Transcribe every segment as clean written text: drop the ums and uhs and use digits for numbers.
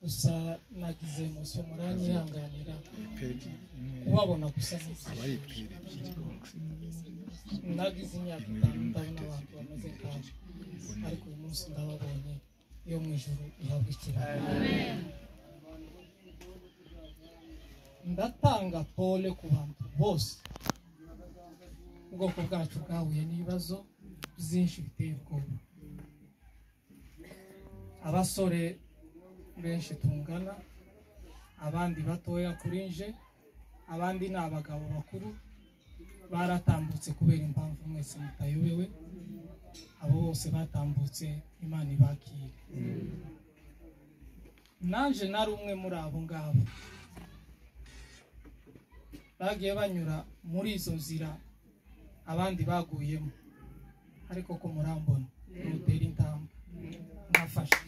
gusa nagize muso muranye yanganira kubabona gusa nagize imyaka 5 ndabona abantu bameze nk'abo ariko uyu munsi ndababonye iyo mu ijuru ihabwa ikibazo. Ndatanga pole ku bantu bose ubwoko bwacu bwahuye n'ibibazo byinshi biteye ubwoba. Abasore benshi tungana, abandi batoya kuri nje, abandi ni abagabo bakuru baratambutse kubera impamvu mwese mutayobewe. Abo bose batambutse Imana ibakire. Nanje nari umwe muri abo ngabo bagiye banyura muri izo nzira abandi baguyemo, ariko ko murambona mutera intambwe nkafasha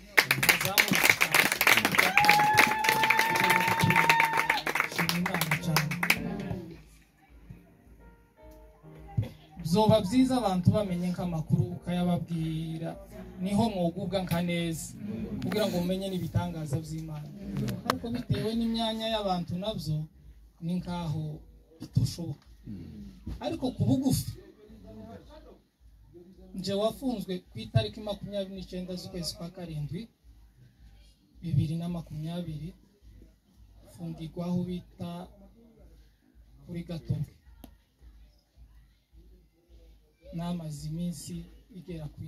zoba byiza abantu bamenye nk'amakuru ukayababwira, niho mwogubwa nka neza kugira ngo mumenye n'ibitangaza by'Imana. Ariko bitewe n'imyanya y'abantu nabyo ni nkaho bitoshoboka. Ariko ku bugufi nje wafunzwe ku itariki 29 z'ukwezi kwa 7 2020 fungirwaho bita kuri Gatoke. Namaze iminsi igera ku 3.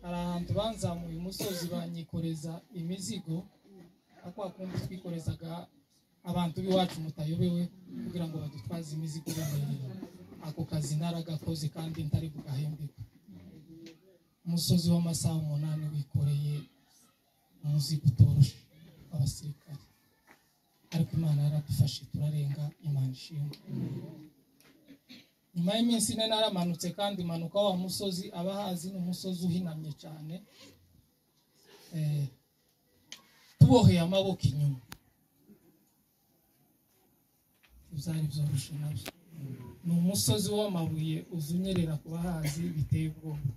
Hari ahantu banzamuye umusozi banyikoreza imizigo, akwa kundi twikorezaga abantu b'iwacu mutayobewe kugira ngo badutwaze imizigo bamereye. Ako kazi naragakoze kandi ntari bugahembeka. Umusozi w'amasaha 8 wikoreye umuzigo utoroshe abasirikare, ariko Imana yaradufashe turarenga. Imana ishimwe. Nyuma y'iminsi ine naramanutse kandi manuka wa musozi abahazi n'umusozi uhinamye cyane, tuboheye amaboko inyuma. Uzari byoroshe nabyo. Ni umusozi w'amabuye uzunyerera ku bahazi biteye ubwoba,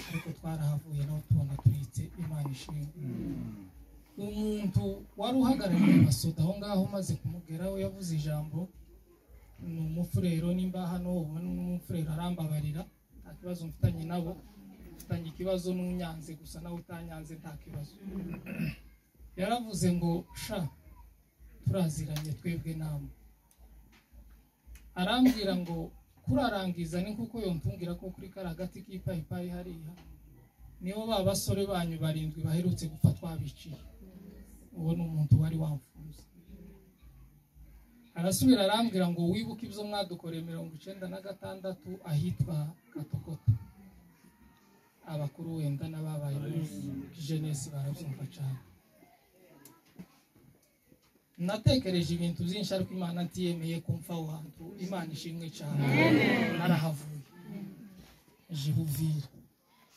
ariko twarahavuye naho tubona turitse. Imana ishimwe. Umuntu wari uhagarariye abasoda aho ngaho maze kumugeraho yavuze ijambo, ni umufurero nimba hano n'umufurero arambabarira, nta kibazo mfitanye nabo, mfitanye ikibazo n'unyanze gusa nawe utanyanze nta kibazo. Yaravuze ngo sha turaziranye twebwe namwe. Arambwira ngo kurarangiza ni kuko yontungira ko kuri karagati k'ipayipayi hariya niho ba basore banyu 7 baherutse gupfa twabiciye. Uwo ni umuntu wari wamfunze. Arasubira arambwira ngo wibuke ibyo mwadukoreye 96 ahitwa Katokota. Abakuru wenda n'ababaye jeunesse barabyumva cyane. Natekereje ibintu byinshi ariko Imana ntiyemeye kumfa wantu. Imana ishimwe cyane. Narahavuye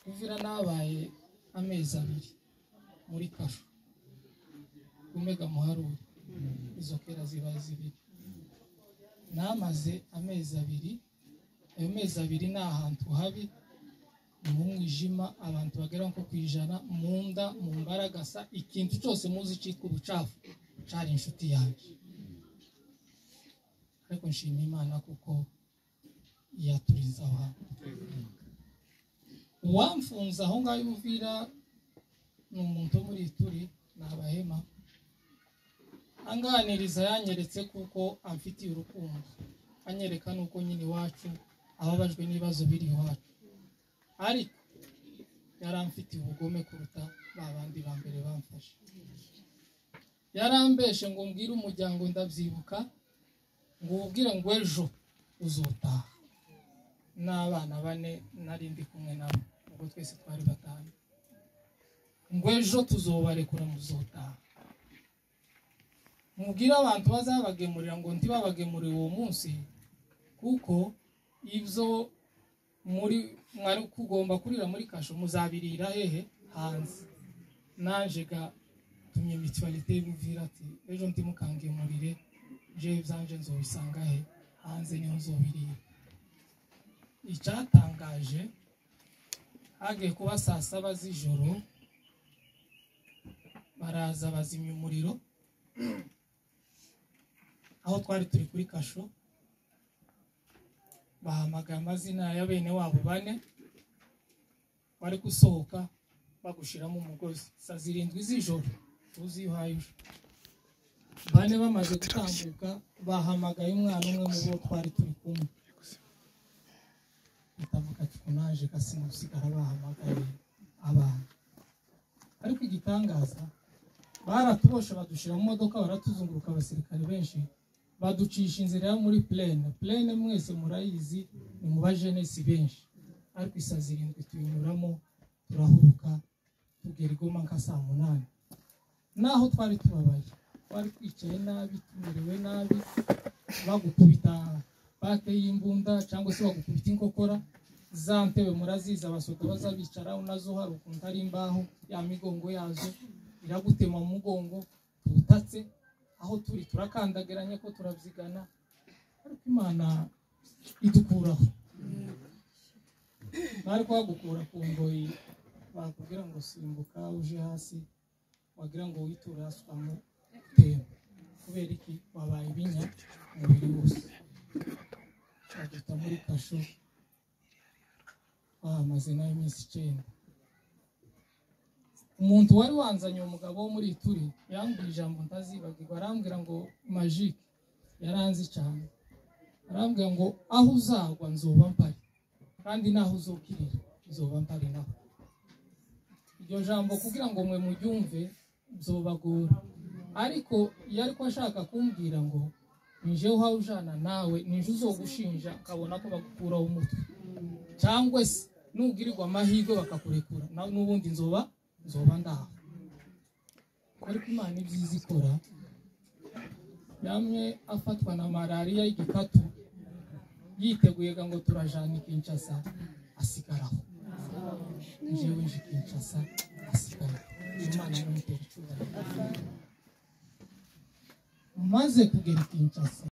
Uvira nabaye amezi 2 muri kasho kumega muharuri. Izo kera zibaye 2. Namaze amezi 2. Ayo mezi 2 ni ahantu habi mu mwijima, abantu bagera nko kwijana, munda mu mbaragasa, ikintu cyose muzi cyitwa ubucafu cyari inshuti yanjye. Ariko nshima Imana kuko yaturiza abantu. Uwamfunza aho ngaho Uvira ni umuntu muri turi n'abahema, anganiriza yanyeretse kuko amfitiye urukundo, anyereka nuko nyine wacu ababajwe n'ibibazo biri iwacu, ariko yaramfitiye ubugome kuruta babandi ba mbere bamfashe. Yarambeshe ngo mbwire umuryango, ndabyibuka, ngo ubwire ngo ejo uzotaha. N'abana 4 nari ndi kumwe nabo, ubwo twese twari 5. Ngo ejo tuzobarekura muzotaha. Mubwira abantu bazabagemurira ngo ntibabagemurire uwo munsi, kuko ibyo muri mwari kugomba kurira muri kasho muzabirira hehe hanze. Nanje ga tumye mutualité y'Uvira ati ejo ndimukangemurire, je byanje nzobisanga he hanze niho nzobirira. Icyatangaje hagiye kuba saa 7 z'ijoro baraza bazimya umuriro aho twari turi kuri kasho. Bahamagaye amazina ya bene wabo 4 bari gusohoka bagushiramo umugozi. Saa 7 z'ijoro uzi yuhayuje 4 bamaze gutambuka bahamagaye umwana umwe mu bo twari turi kumwe. Bitavuga ati kunaje kasimusigara bahamagaye abantu. Ariko igitangaza baratubosha badushira mu modoka baratuzunguruka abasirikare benshi baducisha inzira yo muri plane mwese murayizi ni mu bajenesi benshi. Ariko Saa 7 tuyinyuramo turahuruka tugera i Goma nka saa 8. Naho twari tubabaye twari twicaye nabi tumerewe nabi bagukubita bake y'imbunda cyangwa se bagukubita inkokora za ntebe muraziza abasoda baza bicara unazo hari ukuntu ari imbaho ya migongo yazo iragutema mu mugongo tutatse aho turi turakandageranye ko turabyigana. Ariko Imana idukuraho. Bari kwagukura ku ngoyi bakubwira ngo simbuka uje hasi wagira ngo witure hasi ukamutema kubera iki wabaye ibinya umubiri wose. Bagita muri kasho bahamaze nayo iminsi 9. Umuntu wari wanzanye umugabo wo muri Ituri yambwira ijambo ntazibagirwa. Arambwira ngo magique yaranzi cyane. Arambwira ngo aho uzagwa nzoba mpari kandi naho uzokirira nzoba mpari naho. Iryo jambo kugira ngo mwe muryumve nzobagora. Ariko yari ko ashaka kumbwira ngo nije uhawe ujana nawe nije uzogushinja kabona ko bagukura umutwe cyangwa se nugirirwa amahirwe bakakurekura n'ubundi nzoba ndaho. Ariko Imana ibyiza ikora. Yamwe afatwa na malaria y'igikatu yiteguye ngo turajana Kinshasa asigaraho. Jewe nje Kinshasa asigaraho. Imana n'umutekano maze kugera Kinshasa